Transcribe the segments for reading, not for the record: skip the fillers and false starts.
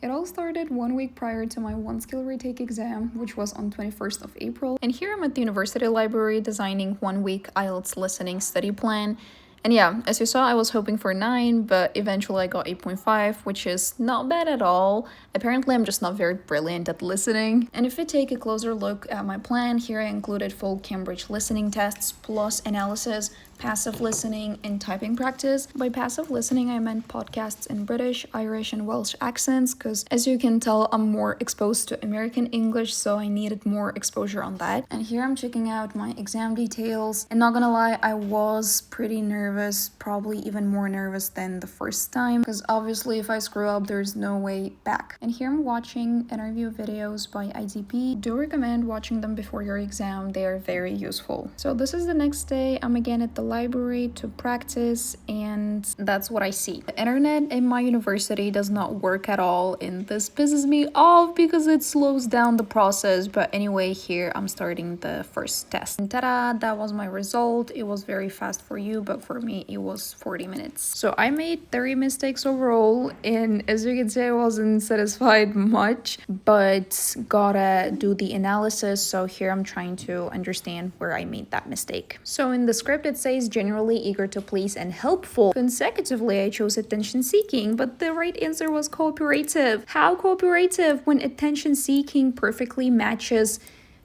It all started 1 week prior to my one skill retake exam, which was on 21st of April. And here I'm at the university library designing 1 week IELTS listening study plan. And yeah, as you saw, I was hoping for 9, but eventually I got 8.5, which is not bad at all. Apparently, I'm just not very brilliant at listening. And if we take a closer look at my plan, here I included full Cambridge listening tests, plus analysis, passive listening, and typing practice. By passive listening, I meant podcasts in British, Irish, and Welsh accents, because as you can tell, I'm more exposed to American English, so I needed more exposure on that. And here I'm checking out my exam details. And not gonna lie, I was pretty nervous, probably even more nervous than the first time, because obviously if I screw up, there's no way back. And here I'm watching interview videos by IDP. Do recommend watching them before your exam, they are very useful. So this is the next day, I'm again at the library to practice, and that's what I see. The internet in my university does not work at all, and this pisses me off because it slows down the process. But anyway, here I'm starting the first test. And ta-da, that was my result. It was very fast for you, but for me it was 40 minutes. So I made 30 mistakes overall, and as you can see, I wasn't satisfied much, but gotta do the analysis. So here I'm trying to understand where I made that mistake. So in the script it says generally eager to please and helpful. Consecutively I chose attention seeking, but the right answer was cooperative. How cooperative when attention seeking perfectly matches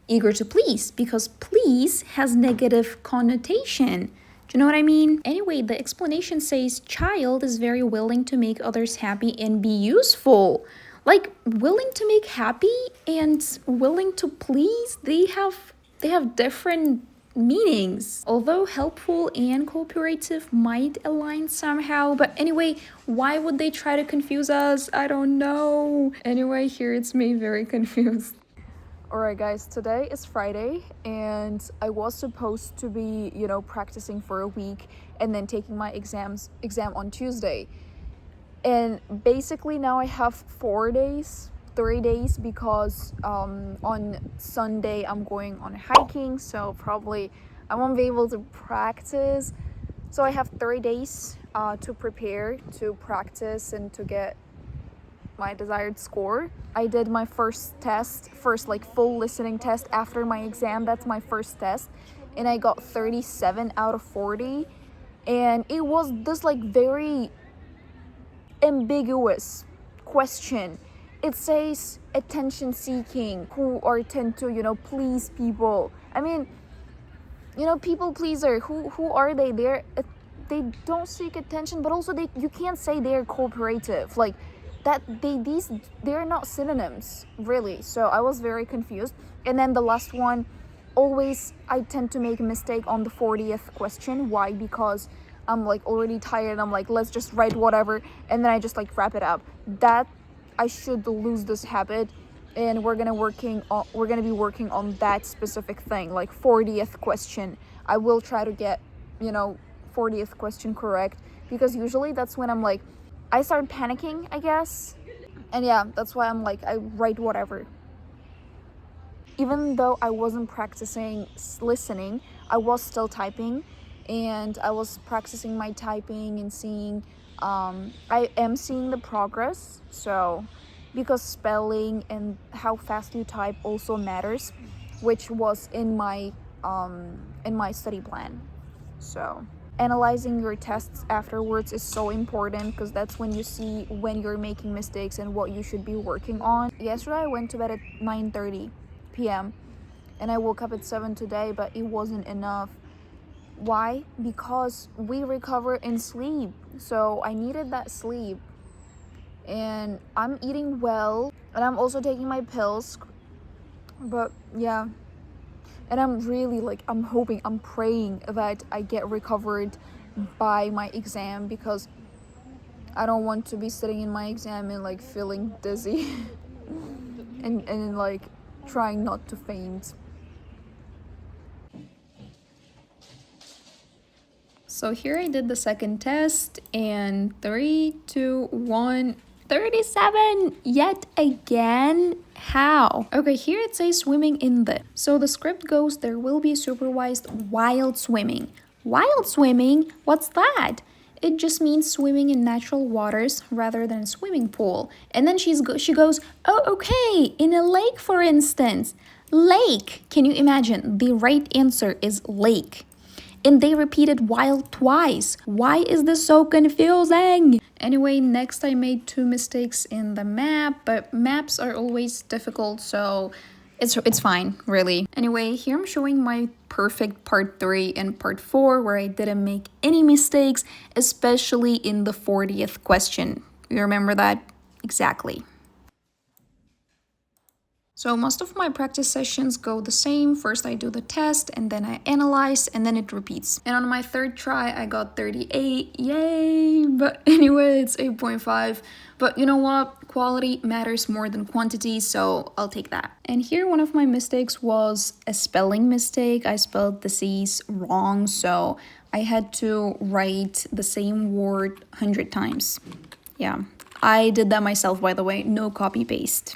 eager to please? Because please has negative connotation. Do you know what I mean? Anyway, the explanation says child is very willing to make others happy and be useful. Like, willing to make happy and willing to please, they have different meanings. Although helpful and cooperative might align somehow, but anyway, why would they try to confuse us? I don't know. Anyway, here it's me very confused. Alright guys, today is Friday and I was supposed to be, practicing for a week and then taking my exam on Tuesday. And basically now I have 3 days because on Sunday I'm going on hiking, so probably I won't be able to practice. So I have 3 days to prepare, to practice, and to get my desired score. I did my first full listening test after my exam. That's my first test, and I got 37 out of 40, and it was this very ambiguous question. It says attention seeking, who are tend to please people. I mean, people pleaser, who are they? They don't seek attention, but also you can't say they're cooperative, like that. They're not synonyms really. So I was very confused. And then the last one, always I tend to make a mistake on the 40th question. Why? Because I'm already tired. I'm let's just write whatever, and then I just wrap it up. That I should lose this habit, and we're gonna be working on that specific thing, 40th question. I will try to get 40th question correct, because usually that's when I'm I start panicking, I guess. And yeah, that's why I'm I write whatever. Even though I wasn't practicing listening, I was still typing, and I was practicing my typing and seeing I am seeing the progress. So because spelling and how fast you type also matters, which was in my study plan. So analyzing your tests afterwards is so important, because that's when you see when you're making mistakes and what you should be working on. Yesterday I went to bed at 9:30 p.m. and I woke up at 7 today, but it wasn't enough. Why? Because we recover in sleep. So I needed that sleep. And I'm eating well, and I'm also taking my pills. But yeah. And I'm really I'm hoping, I'm praying that I get recovered by my exam, because I don't want to be sitting in my exam and feeling dizzy and trying not to faint. So here I did the second test, and 3, 2, 1, 37 yet again. How? Okay, here it says swimming in the. So the script goes, there will be supervised wild swimming. Wild swimming? What's that? It just means swimming in natural waters rather than a swimming pool. And then she goes, oh, okay, in a lake, for instance. Lake. Can you imagine? The right answer is lake. And they repeated while twice. Why is this so confusing? Anyway, next I made 2 mistakes in the map, but maps are always difficult, so it's fine, really. Anyway, here I'm showing my perfect part 3 and part 4 where I didn't make any mistakes, especially in the 40th question. You remember that? Exactly. So most of my practice sessions go the same. First I do the test and then I analyze and then it repeats. And on my 3rd try I got 38, yay! But anyway, it's 8.5. But you know what? Quality matters more than quantity, so I'll take that. And here one of my mistakes was a spelling mistake. I spelled the C's wrong, so I had to write the same word 100 times. Yeah, I did that myself, by the way, no copy paste.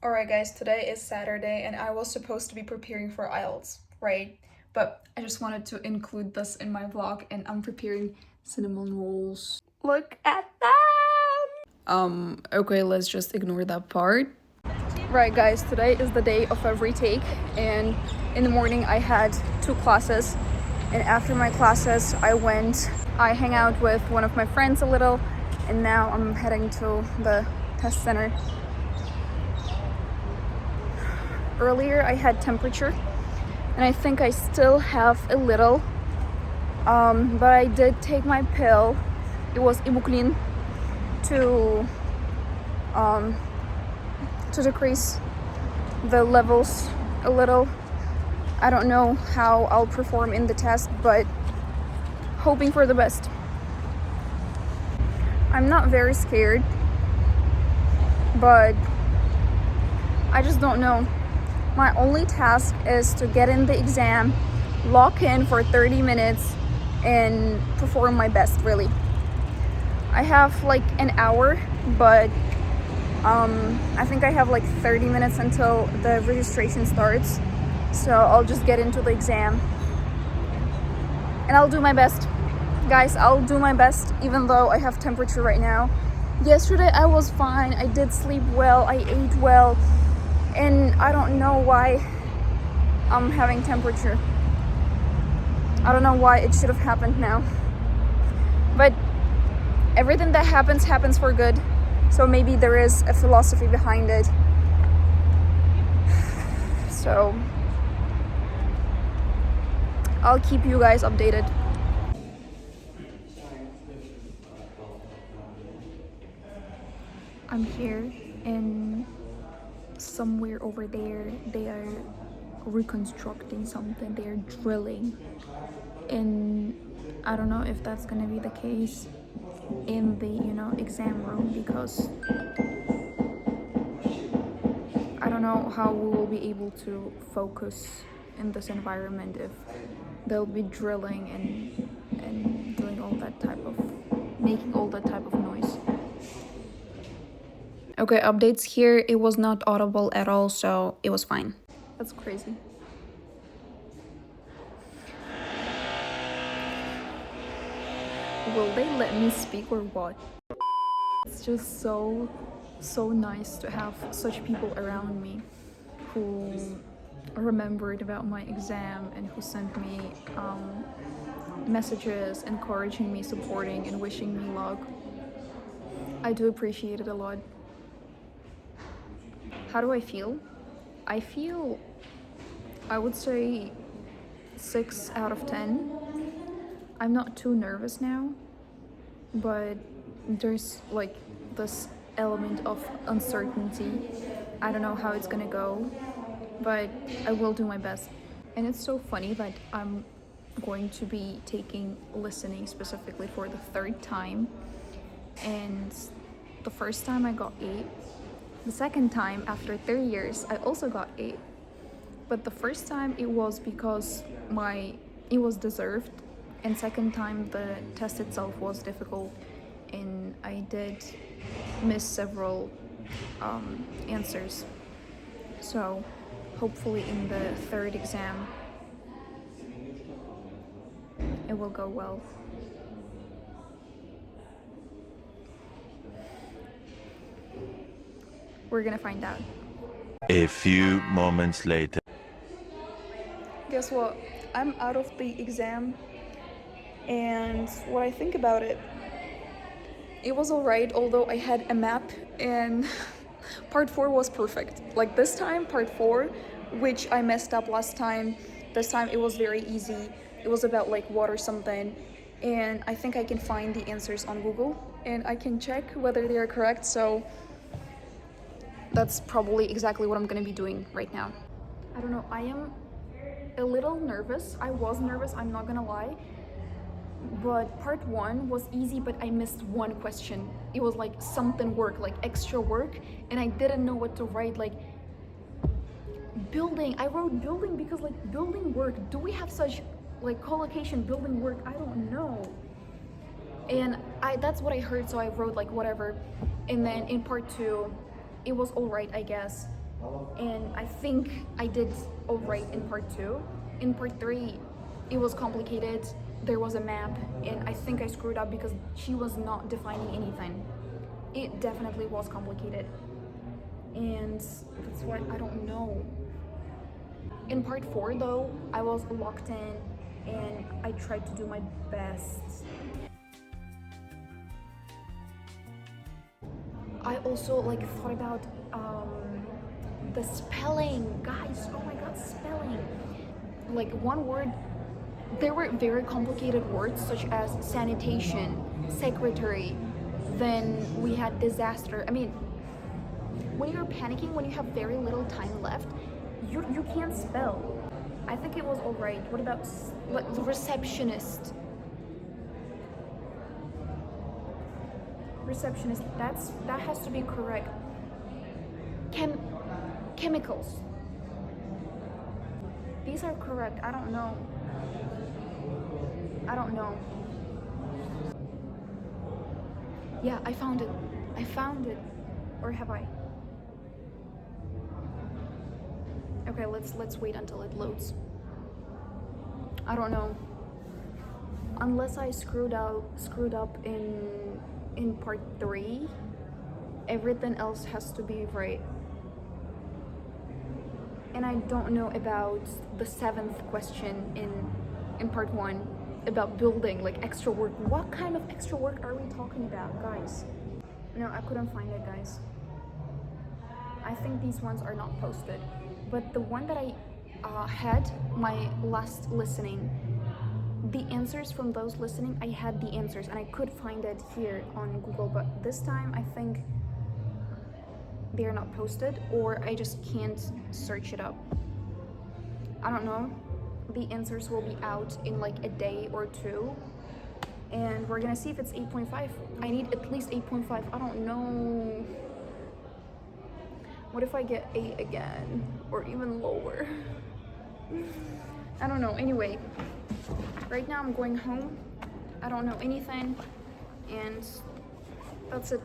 Alright guys, today is Saturday and I was supposed to be preparing for IELTS, right? But I just wanted to include this in my vlog and I'm preparing cinnamon rolls. Look at them! Okay, let's just ignore that part. Right guys, today is the day of a retake and in the morning I had 2 classes and after my classes I hang out with one of my friends a little and now I'm heading to the test center. Earlier I had temperature and I think I still have a little, but I did take my pill. It was ibuprofen to decrease the levels a little. I don't know how I'll perform in the test, but hoping for the best. I'm not very scared, but I just don't know. My only task is to get in the exam, lock in for 30 minutes, and perform my best, really. I have like an hour, but I think I have like 30 minutes until the registration starts. So I'll just get into the exam. And I'll do my best. Guys, I'll do my best, even though I have temperature right now. Yesterday I was fine. I did sleep well. I ate well. And I don't know why I'm having temperature. I don't know why it should have happened now. But everything that happens for good. So maybe there is a philosophy behind it. So I'll keep you guys updated. I'm here and somewhere over there they are reconstructing something. They are drilling, and I don't know if that's gonna be the case in the exam room, because I don't know how we will be able to focus in this environment if they'll be drilling and doing all that type of making all that type of noise. Okay, updates here. It was not audible at all, so it was fine. That's crazy. Will they let me speak or what? It's just so nice to have such people around me who remembered about my exam and who sent me messages encouraging me, supporting and wishing me luck. I do appreciate it a lot. How do I feel? I would say 6 out of 10. I'm not too nervous now, but there's like this element of uncertainty. I don't know how it's gonna go, but I will do my best. And it's so funny that I'm going to be taking listening specifically for the 3rd time, and the first time I got 8. The second time, after 3 years, I also got 8. But the first time it was because it was deserved, and second time the test itself was difficult and I did miss several answers. So hopefully in the 3rd exam it will go well. We're gonna find out. A few moments later. Guess what? I'm out of the exam, and what I think about it, it was alright, although I had a map and part 4 was perfect. Like this time, part 4, which I messed up last time, this time it was very easy. It was about like water something, and I think I can find the answers on Google and I can check whether they are correct, so that's probably exactly what I'm gonna be doing right now. I don't know, I am a little nervous. I was nervous, I'm not gonna lie. But part 1 was easy, but I missed one question. It was like something work, like extra work, and I didn't know what to write. Like building, I wrote building because like building work, do we have such like collocation building work? I don't know. And that's what I heard, so I wrote like whatever. And then in part 2, it was all right, I guess. And I think I did all right in part 2. In part 3, it was complicated. There was a map, and I think I screwed up because she was not defining anything. It definitely was complicated, and that's why I don't know. In part 4 though, I was locked in and I tried to do my best. I also like thought about the spelling, guys. Oh my god, spelling. Like one word, there were very complicated words such as sanitation, secretary, then we had disaster. I mean, when you're panicking, when you have very little time left, you can't spell. I think it was all right. What about the receptionist? Receptionist, that has to be correct. Chemicals. These are correct. I don't know. Yeah, I found it. Or have I? Okay, let's wait until it loads. I don't know. Unless I screwed up in part 3, everything else has to be right. And I don't know about the 7th question in part 1 about building, like extra work. What kind of extra work are we talking about, guys? No, I couldn't find it, guys. I think these ones are not posted, but the one that I had my last listening, the answers from those listening, I had the answers and I could find it here on Google, but this time I think they're not posted, or I just can't search it up. I don't know. The answers will be out in like a day or 2, and we're gonna see if it's 8.5. I need at least 8.5. I don't know. What if I get 8 again, or even lower? I don't know. Anyway, right now I'm going home. I don't know anything, and that's it.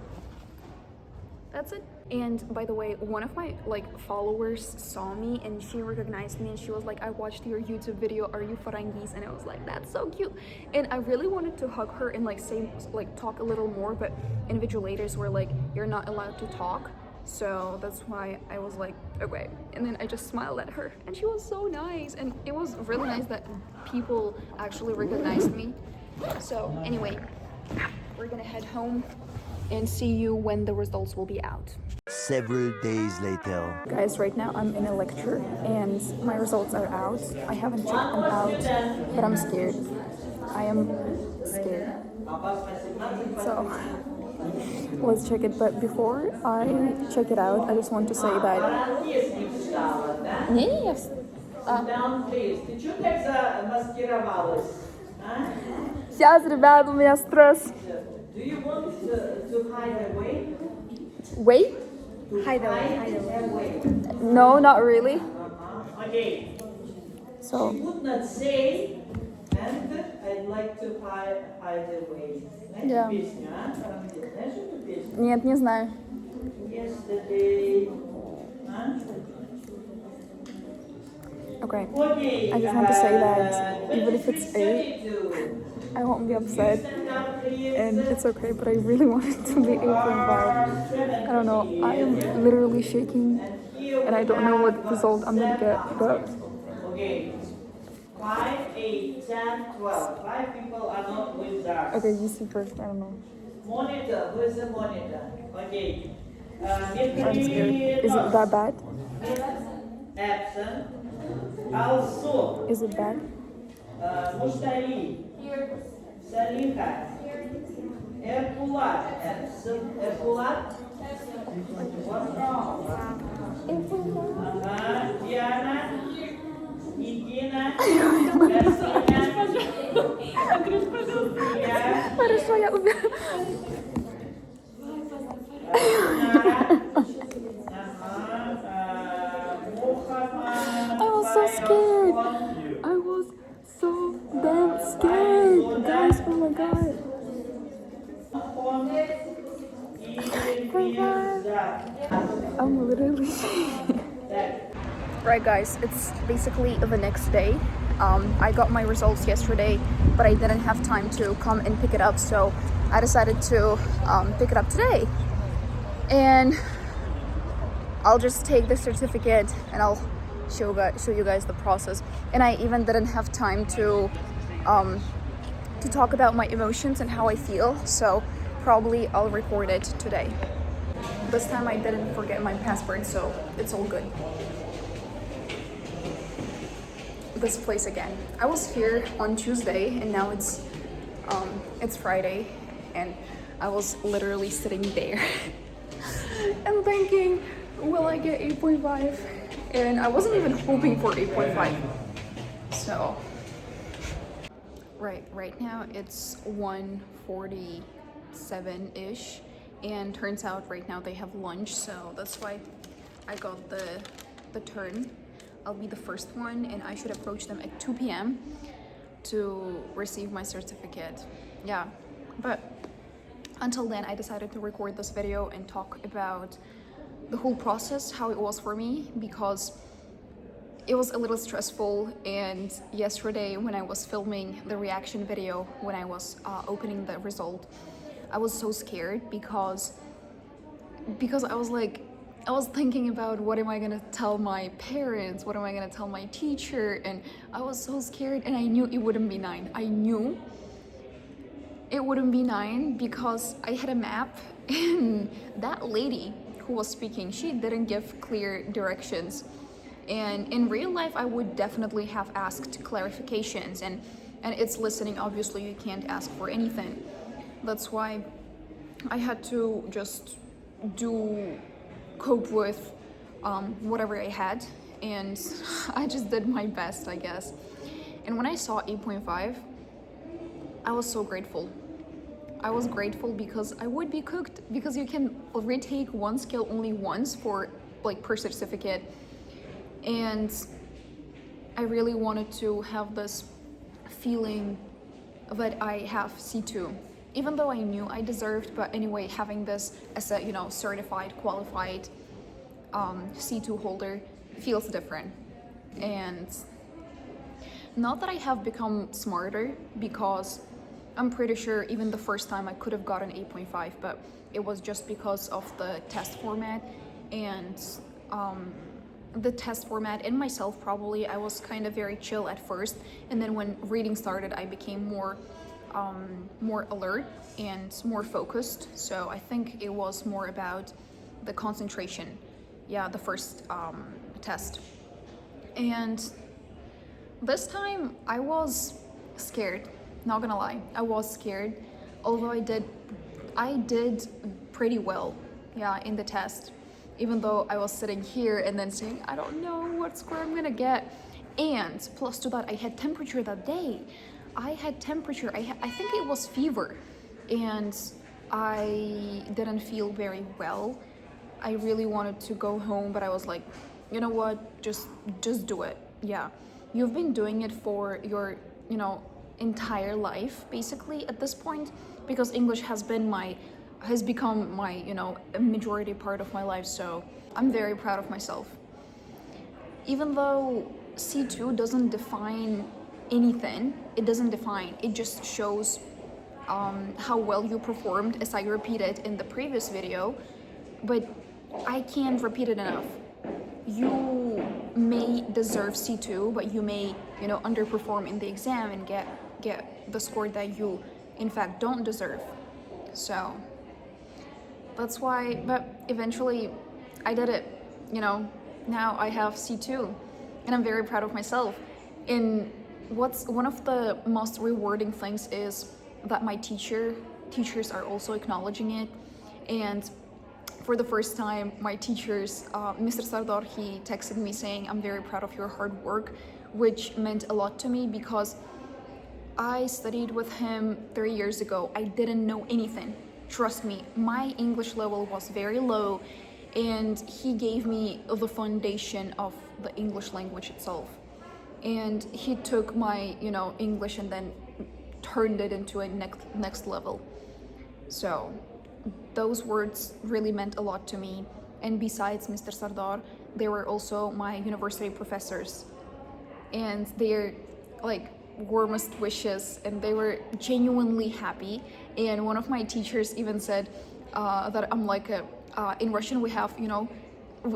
And by the way, one of my like followers saw me and she recognized me and she was like, I watched your YouTube video, are you Farangis? And I was like, that's so cute. And I really wanted to hug her and like say, like talk a little more, but invigilators were like, you're not allowed to talk. So that's why I was like, okay. And then I just smiled at her and she was so nice. And it was really nice that people actually recognized me. So anyway, we're gonna head home and see you when the results will be out. Several days later. Guys, right now I'm in a lecture and my results are out. I haven't checked them out, but I'm scared. I am scared. So let's check it. But before I check it out, I just want to say that... Сейчас, ребят, у меня стресс. Do you want to hide away? Wait? Hide away. No, not really. Okay. So. She would not say, and I'd like to hide away. Yeah. Песню, а? Знаешь эту песню? Нет, не знаю. Yesterday. Okay, Okay, I just want to say that even if it's A, 22. I won't be upset, Stand up, please. and it's okay, but I really want it to be 8.5. I don't know, I am literally shaking, and I don't know what result I'm gonna get, but Okay. 5, 8, 10, 12. 5 people are not with us. okay, you see first, I don't know. Monitor, who is the monitor? Okay. I'm scared. Is it that bad? Absent. Also, Is it bad? Mushtari. Saliha. Erpulat. Absent. Erpulat. What's wrong? Diana. Idina. Christina. Sofia. Хорошо, я уберу. I was so scared. I was so damn scared. Guys, oh my god. I'm literally Right guys, it's basically the next day. I got my results yesterday, but I didn't have time to come and pick it up, so I decided to pick it up today. And I'll just take the certificate and I'll show you guys the process. And I even didn't have time to talk about my emotions and how I feel, so probably I'll record it today. This time I didn't forget my passport, so it's all good. This place again. I was here on Tuesday and now it's Friday, and I was literally sitting there and thinking, will I get 8.5? And I wasn't even hoping for 8.5. So right now it's 1:47-ish, and turns out right now they have lunch, so that's why I got the turn. I'll be the first one, and I should approach them at 2 p.m. to receive my certificate. Yeah, but until then, I decided to record this video and talk about the whole process, how it was for me, because it was a little stressful. And yesterday when I was filming the reaction video, when I was opening the result, I was so scared because I was thinking about what am I gonna tell my parents, what am I gonna tell my teacher, and I was so scared, and I knew it wouldn't be 9. I knew it wouldn't be 9 because I had a map, and that lady who was speaking, she didn't give clear directions. And in real life, I would definitely have asked clarifications, and it's listening, obviously you can't ask for anything. That's why I had to just cope with whatever I had, and I just did my best, I guess. And when I saw 8.5, I was so grateful. I was grateful because I would be cooked, because you can retake one skill only once for per certificate, and I really wanted to have this feeling that I have C2. Even though I knew I deserved, but anyway, having this as a certified, qualified C2 holder feels different. And not that I have become smarter, because I'm pretty sure even the first time I could have gotten 8.5, but it was just because of the test format and the test format and myself. Probably I was kind of very chill at first, and then when reading started, I became more alert and more focused. So I think it was more about the concentration, the first test. And this time I was scared, not gonna lie, I was scared, although I did pretty well in the test, even though I was sitting here and then saying I don't know what score I'm gonna get. And plus to that, I had temperature that day. I had temperature, I think it was fever, and I didn't feel very well. I really wanted to go home, but I was like, you know what, just do it. You've been doing it for your entire life basically at this point, because English has become my a majority part of my life, so I'm very proud of myself. Even though C2 doesn't define anything. It doesn't define, it just shows how well you performed, as I repeated in the previous video, but I can't repeat it enough. You may deserve C2, but you may, underperform in the exam and get the score that you in fact don't deserve. So that's why, but eventually I did it, now I have C2 and I'm very proud of myself. And what's one of the most rewarding things is that my teachers are also acknowledging it. And for the first time, my teachers, Mr. Sardar, he texted me saying, I'm very proud of your hard work, which meant a lot to me because I studied with him 3 years ago. I didn't know anything. Trust me, my English level was very low, and he gave me the foundation of the English language itself. And he took my, English and then turned it into a next level. So those words really meant a lot to me. And besides Mr. Sardar, they were also my university professors. And they're like warmest wishes, and they were genuinely happy. And one of my teachers even said that I'm like in Russian we have,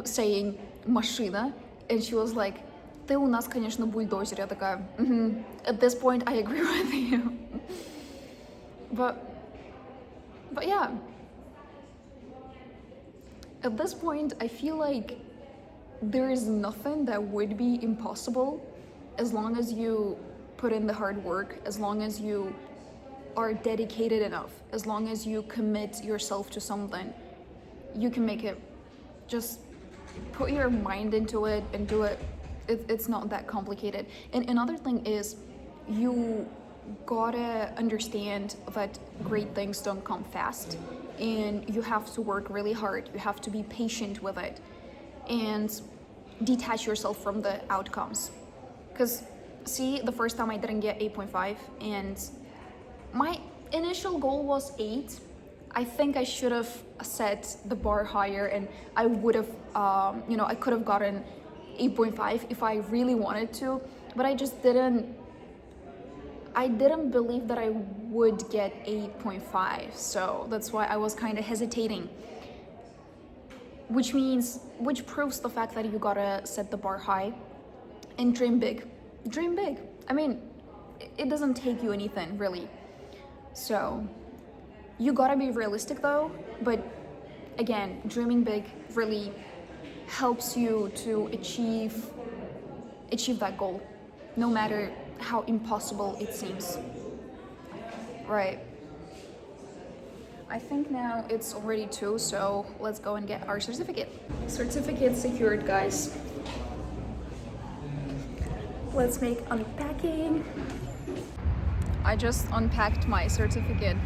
saying машина, and she was like, ты у нас, конечно, бульдозер. Я такая, At this point, I agree with you. But yeah. At this point, I feel like there is nothing that would be impossible as long as you put in the hard work, as long as you are dedicated enough, as long as you commit yourself to something, you can make it. Just put your mind into it and do it. It's not that complicated. And another thing is, you gotta understand that great things don't come fast, and you have to work really hard. You have to be patient with it and detach yourself from the outcomes. Because see, the first time I didn't get 8.5, and my initial goal was 8. I think I should have set the bar higher, and I would have, I could have gotten 8.5 if I really wanted to, but I just didn't believe that I would get 8.5, so that's why I was kind of hesitating. Which proves the fact that you gotta set the bar high and dream big. Dream big. I mean, it doesn't take you anything, really. So, you gotta be realistic though, but again, dreaming big really helps you to achieve that goal, no matter how impossible it seems. Right. I think now it's already 2, so let's go and get our certificate. Certificate secured, guys. Let's make unpacking. I just unpacked my certificate.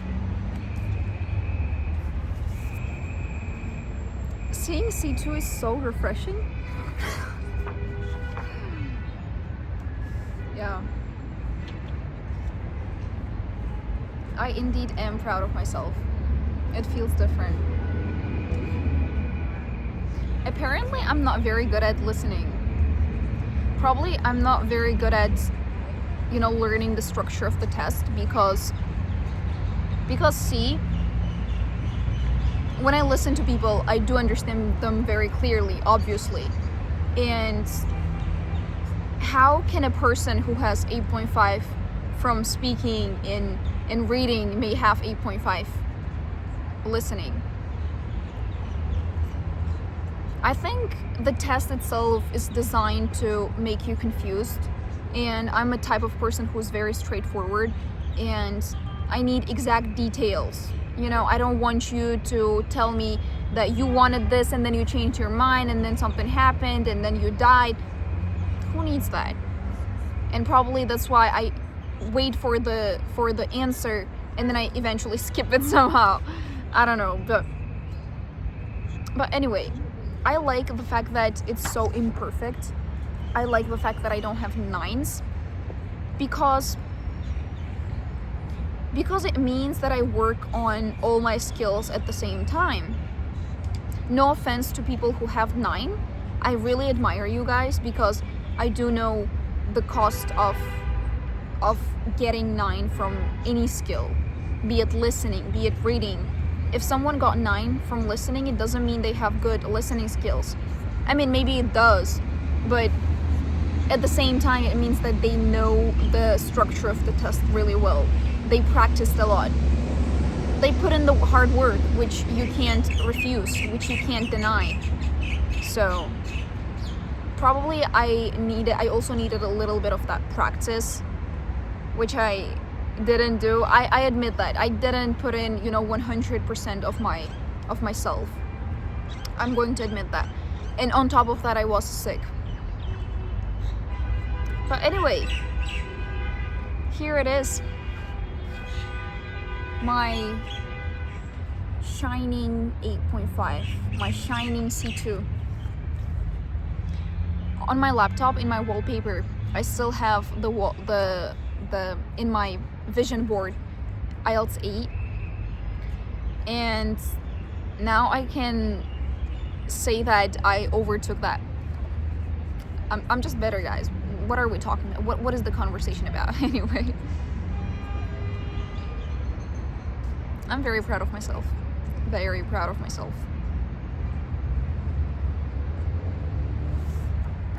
Seeing C2 is so refreshing. Yeah. I indeed am proud of myself. It feels different. Apparently, I'm not very good at listening. Probably I'm not very good at, learning the structure of the test because see, when I listen to people, I do understand them very clearly, obviously. And how can a person who has 8.5 from speaking and reading may have 8.5 listening? I think the test itself is designed to make you confused, and I'm a type of person who's very straightforward, and I need exact details. I don't want you to tell me that you wanted this and then you changed your mind and then something happened and then you died. Who needs that? And probably that's why I wait for the answer and then I eventually skip it somehow. I don't know, but anyway, I like the fact that it's so imperfect. I like the fact that I don't have 9s because it means that I work on all my skills at the same time. No offense to people who have 9. I really admire you guys because I do know the cost of getting 9 from any skill, be it listening, be it reading. If someone got 9 from listening, it doesn't mean they have good listening skills. I mean, maybe it does, but at the same time, it means that they know the structure of the test really well. They practiced a lot. They put in the hard work, which you can't refuse, which you can't deny. So probably I also needed a little bit of that practice, which I didn't do. I admit that I didn't put in 100% of myself. I'm going to admit that. And on top of that, I was sick. But anyway, here it is, my shining 8.5, my shining C2. On my laptop, in my wallpaper, I still have the in my vision board IELTS 8, and now I can say that I overtook that. I'm just better, guys. What are we talking about? What is the conversation about? Anyway, I'm very proud of myself. Very proud of myself.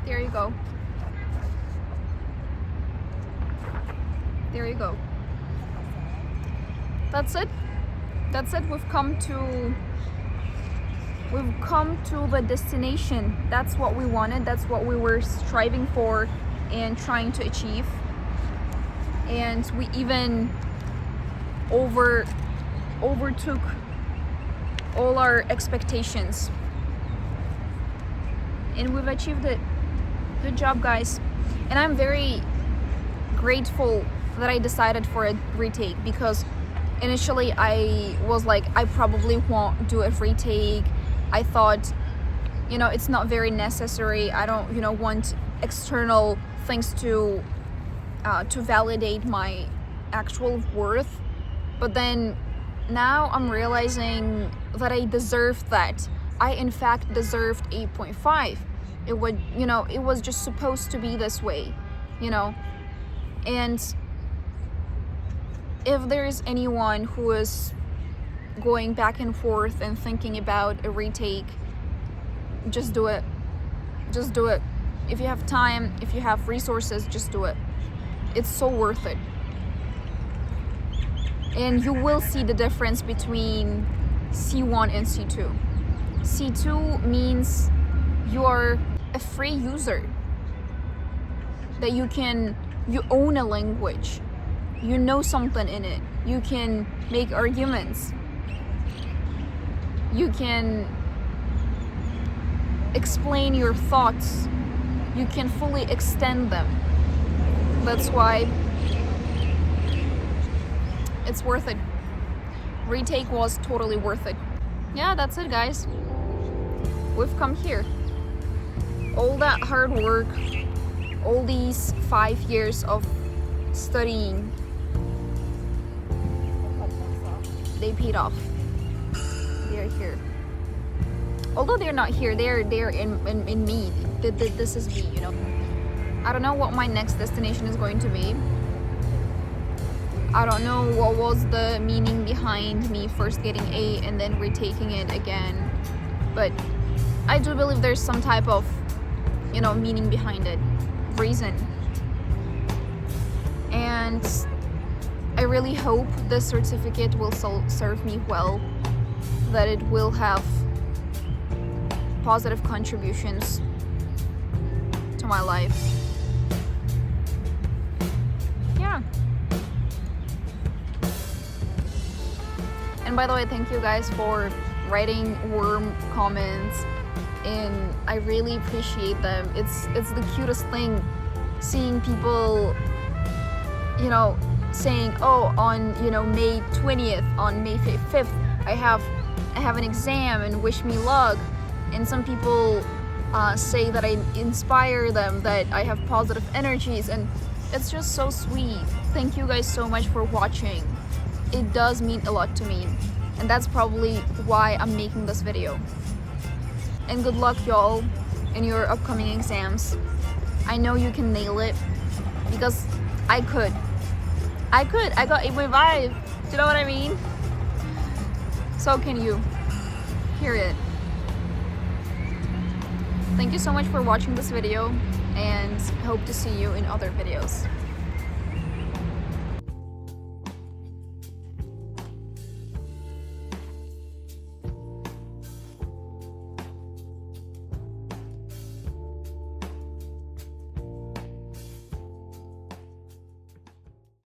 There you go. There you go. That's it. That's it. We've come to the destination. That's what we wanted. That's what we were striving for and trying to achieve. And we even overtook all our expectations. And we've achieved it. Good job, guys. And I'm very grateful that I decided for a retake, because initially I was like, I probably won't do a retake. I thought, it's not very necessary. I don't, want external things to validate my actual worth. But then now I'm realizing that I deserved that. I in fact deserved 8.5. It would, it was just supposed to be this way, And if there is anyone who is going back and forth and thinking about a retake, just do it. Just do it. If you have time, if you have resources, just do it. It's so worth it. And you will see the difference between C1 and C2. C2 means you are a free user, that you own a language, you know something in it, you can make arguments, you can explain your thoughts, you can fully extend them. That's why it's worth it. Retake was totally worth it. Yeah, that's it, guys. We've come here. All that hard work, all these 5 years of studying, they paid off. They're here. Although they're not here, they're in me. This is me, I don't know what my next destination is going to be. I don't know what was the meaning behind me first getting A and then retaking it again. But I do believe there's some type of, meaning behind it, reason. And I really hope this certificate will serve me well, that it will have positive contributions to my life. Yeah. And by the way, thank you guys for writing warm comments, and I really appreciate them. It's the cutest thing, seeing people, saying, oh, on May 20th, on May 5th, I have an exam and wish me luck. And some people say that I inspire them, that I have positive energies, and it's just so sweet. Thank you guys so much for watching. It does mean a lot to me, and that's probably why I'm making this video. And good luck, y'all, in your upcoming exams. I know you can nail it because I could. I got 8.5. Do you know what I mean? So can you. Period. Thank you so much for watching this video and hope to see you in other videos.